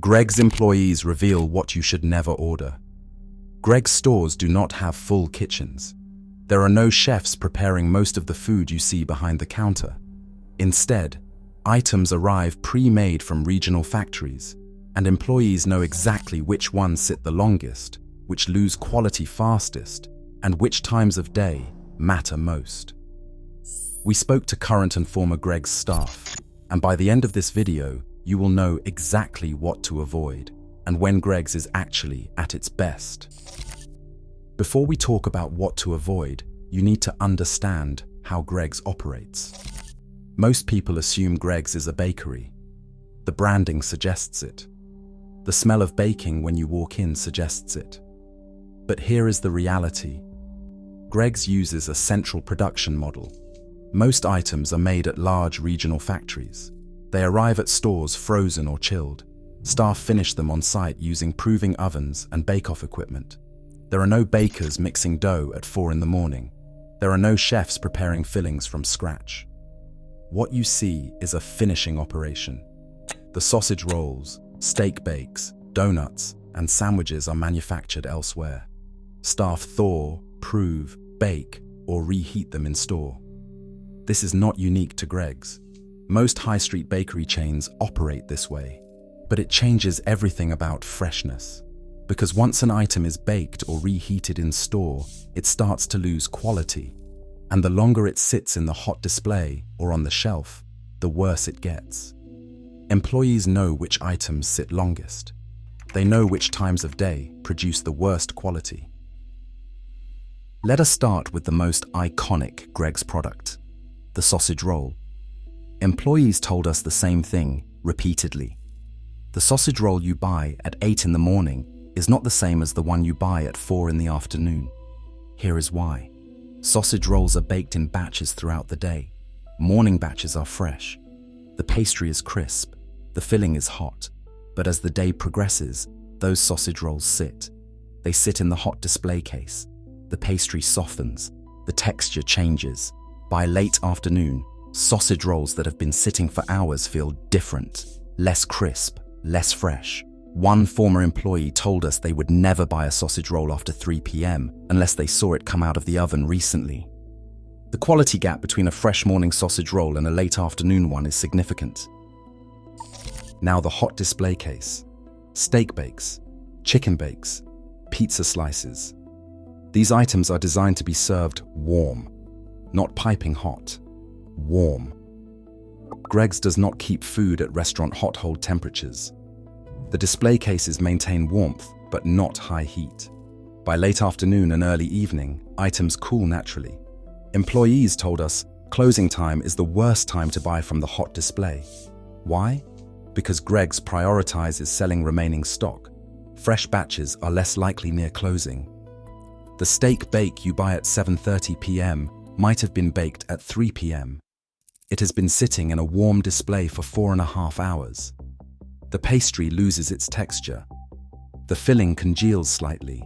Greggs employees reveal what you should never order. Greggs stores do not have full kitchens. There are no chefs preparing most of the food you see behind the counter. Instead, items arrive pre-made from regional factories, and employees know exactly which ones sit the longest, which lose quality fastest, and which times of day matter most. We spoke to current and former Greggs staff, and by the end of this video, you will know exactly what to avoid and when Greggs is actually at its best. Before we talk about what to avoid, you need to understand how Greggs operates. Most people assume Greggs is a bakery. The branding suggests it. The smell of baking when you walk in suggests it. But here is the reality. Greggs uses a central production model. Most items are made at large regional factories. They arrive at stores frozen or chilled. Staff finish them on site using proving ovens and bake-off equipment. There are no bakers mixing dough at 4 in the morning. There are no chefs preparing fillings from scratch. What you see is a finishing operation. The sausage rolls, steak bakes, donuts, and sandwiches are manufactured elsewhere. Staff thaw, prove, bake, or reheat them in store. This is not unique to Greggs. Most high street bakery chains operate this way, but it changes everything about freshness. Because once an item is baked or reheated in store, it starts to lose quality. And the longer it sits in the hot display or on the shelf, the worse it gets. Employees know which items sit longest. They know which times of day produce the worst quality. Let us start with the most iconic Greggs product, the sausage roll. Employees told us the same thing repeatedly. The sausage roll you buy at 8 in the morning is not the same as the one you buy at 4 in the afternoon. Here is why. Sausage rolls are baked in batches throughout the day. Morning batches are fresh. The pastry is crisp. The filling is hot. But as the day progresses, those sausage rolls sit. They sit in the hot display case. The pastry softens. The texture changes. By late afternoon, sausage rolls that have been sitting for hours feel different, less crisp, less fresh. One former employee told us they would never buy a sausage roll after 3 p.m. unless they saw it come out of the oven recently. The quality gap between a fresh morning sausage roll and a late afternoon one is significant. Now the hot display case. Steak bakes, chicken bakes, pizza slices. These items are designed to be served warm, not piping hot, warm. Greggs does not keep food at restaurant hot hold temperatures. The display cases maintain warmth, but not high heat. By late afternoon and early evening, items cool naturally. Employees told us closing time is the worst time to buy from the hot display. Why? Because Greggs prioritizes selling remaining stock. Fresh batches are less likely near closing. The steak bake you buy at 7:30 p.m. might have been baked at 3 p.m. It has been sitting in a warm display for 4.5 hours. The pastry loses its texture. The filling congeals slightly.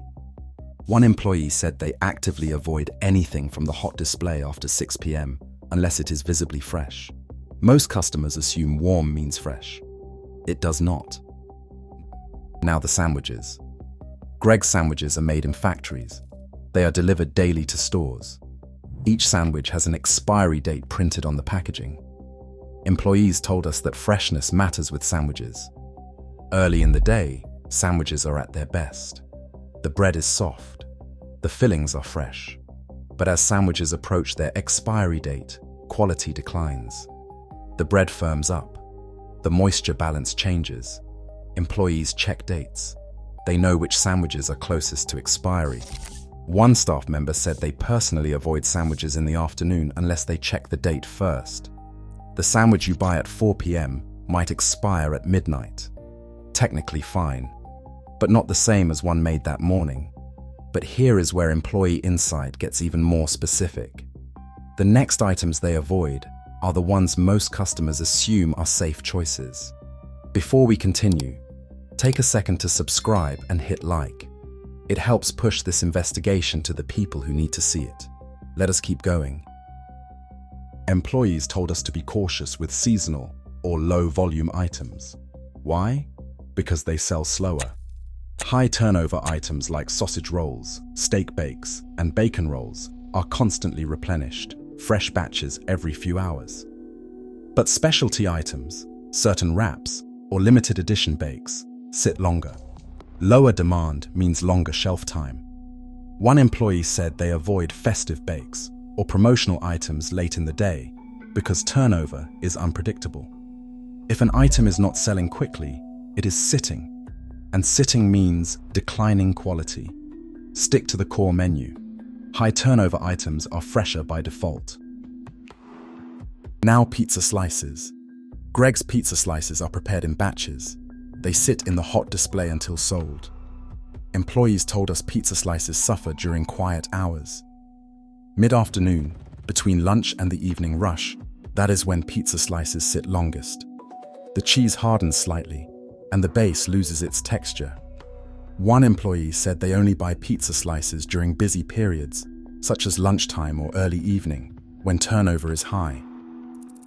One employee said they actively avoid anything from the hot display after 6 p.m. unless it is visibly fresh. Most customers assume warm means fresh. It does not. Now the sandwiches. Greggs sandwiches are made in factories. They are delivered daily to stores. Each sandwich has an expiry date printed on the packaging. Employees told us that freshness matters with sandwiches. Early in the day, sandwiches are at their best. The bread is soft. The fillings are fresh. But as sandwiches approach their expiry date, quality declines. The bread firms up. The moisture balance changes. Employees check dates. They know which sandwiches are closest to expiry. One staff member said they personally avoid sandwiches in the afternoon unless they check the date first. The sandwich you buy at 4 p.m. might expire at midnight. Technically fine, but not the same as one made that morning. But here is where employee insight gets even more specific. The next items they avoid are the ones most customers assume are safe choices. Before we continue, take a second to subscribe and hit like. It helps push this investigation to the people who need to see it. Let us keep going. Employees told us to be cautious with seasonal or low-volume items. Why? because they sell slower. High turnover items like sausage rolls, steak bakes, and bacon rolls are constantly replenished, fresh batches every few hours. But specialty items, certain wraps, or limited edition bakes sit longer. Lower demand means longer shelf time. One employee said they avoid festive bakes or promotional items late in the day because turnover is unpredictable. If an item is not selling quickly, it is sitting, and sitting means declining quality. Stick to the core menu. High turnover items are fresher by default. Now pizza slices. Greg's pizza slices are prepared in batches. They sit in the hot display until sold. Employees told us pizza slices suffer during quiet hours. Mid-afternoon, between lunch and the evening rush, that is when pizza slices sit longest. The cheese hardens slightly, and the base loses its texture. One employee said they only buy pizza slices during busy periods, such as lunchtime or early evening, when turnover is high.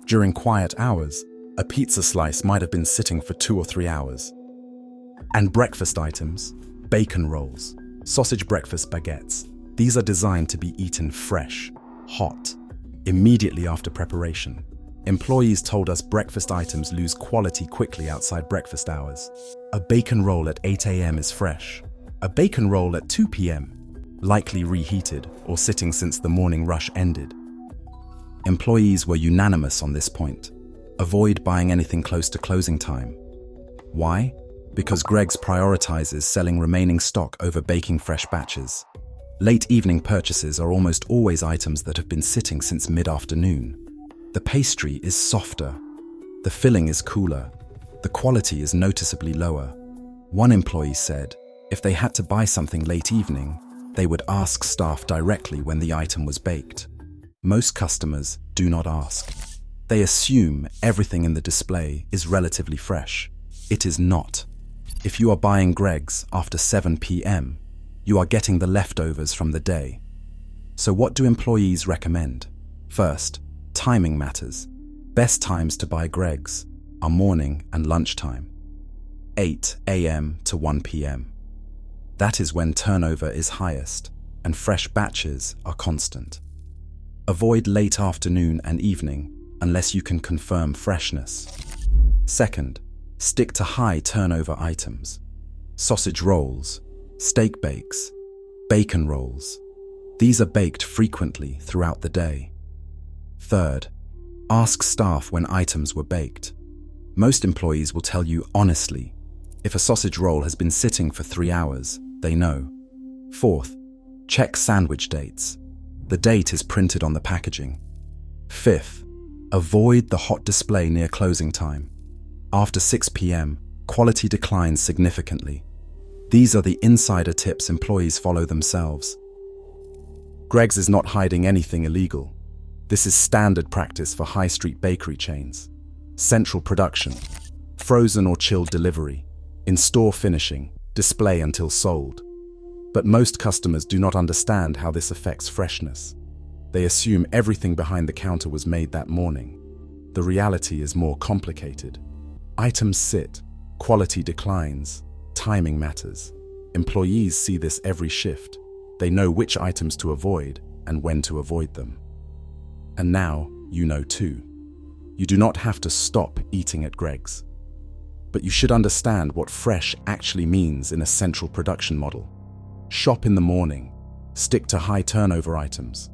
During quiet hours, a pizza slice might have been sitting for 2 or 3 hours. And breakfast items, bacon rolls, sausage breakfast baguettes, these are designed to be eaten fresh, hot, immediately after preparation. Employees told us breakfast items lose quality quickly outside breakfast hours. A bacon roll at 8 a.m. is fresh. A bacon roll at 2 p.m., likely reheated or sitting since the morning rush ended. Employees were unanimous on this point. Avoid buying anything close to closing time. Why? Because Greg's prioritizes selling remaining stock over baking fresh batches. Late evening purchases are almost always items that have been sitting since mid-afternoon. The pastry is softer. The filling is cooler. The quality is noticeably lower. One employee said if they had to buy something late evening, they would ask staff directly when the item was baked. Most customers do not ask. They assume everything in the display is relatively fresh. It is not. If you are buying Greg's after 7 p.m., you are getting the leftovers from the day. So what do employees recommend? First, timing matters. Best times to buy Greg's are morning and lunchtime, 8 a.m. to 1 p.m. That is when turnover is highest and fresh batches are constant. Avoid late afternoon and evening unless you can confirm freshness. Second, stick to high turnover items. Sausage rolls, steak bakes, bacon rolls. These are baked frequently throughout the day. Third, ask staff when items were baked. Most employees will tell you honestly. If a sausage roll has been sitting for 3 hours, they know. Fourth, check sandwich dates. The date is printed on the packaging. Fifth, avoid the hot display near closing time. After 6 p.m., quality declines significantly. These are the insider tips employees follow themselves. Greg's is not hiding anything illegal. This is standard practice for high street bakery chains. Central production, frozen or chilled delivery, in-store finishing, display until sold. But most customers do not understand how this affects freshness. They assume everything behind the counter was made that morning. The reality is more complicated. Items sit, quality declines, timing matters. Employees see this every shift. They know which items to avoid and when to avoid them. And now you know too. You do not have to stop eating at Greg's. But you should understand what fresh actually means in a central production model. Shop in the morning. Stick to high turnover items.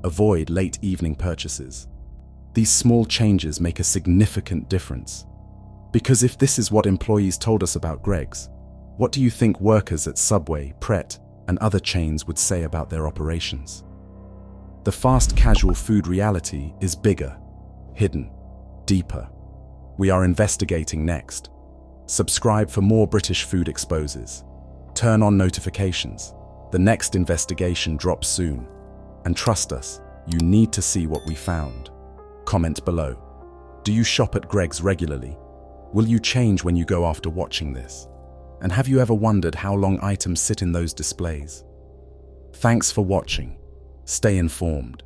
Avoid late evening purchases. These small changes make a significant difference. Because if this is what employees told us about Greg's, what do you think workers at Subway, Pret, and other chains would say about their operations? The fast casual food reality is bigger, hidden, deeper. We are investigating next. Subscribe for more British food exposes. Turn on notifications. The next investigation drops soon. And trust us, you need to see what we found. Comment below. Do you shop at Greg's regularly? Will you change when you go after watching this? And have you ever wondered how long items sit in those displays? Thanks for watching. Stay informed.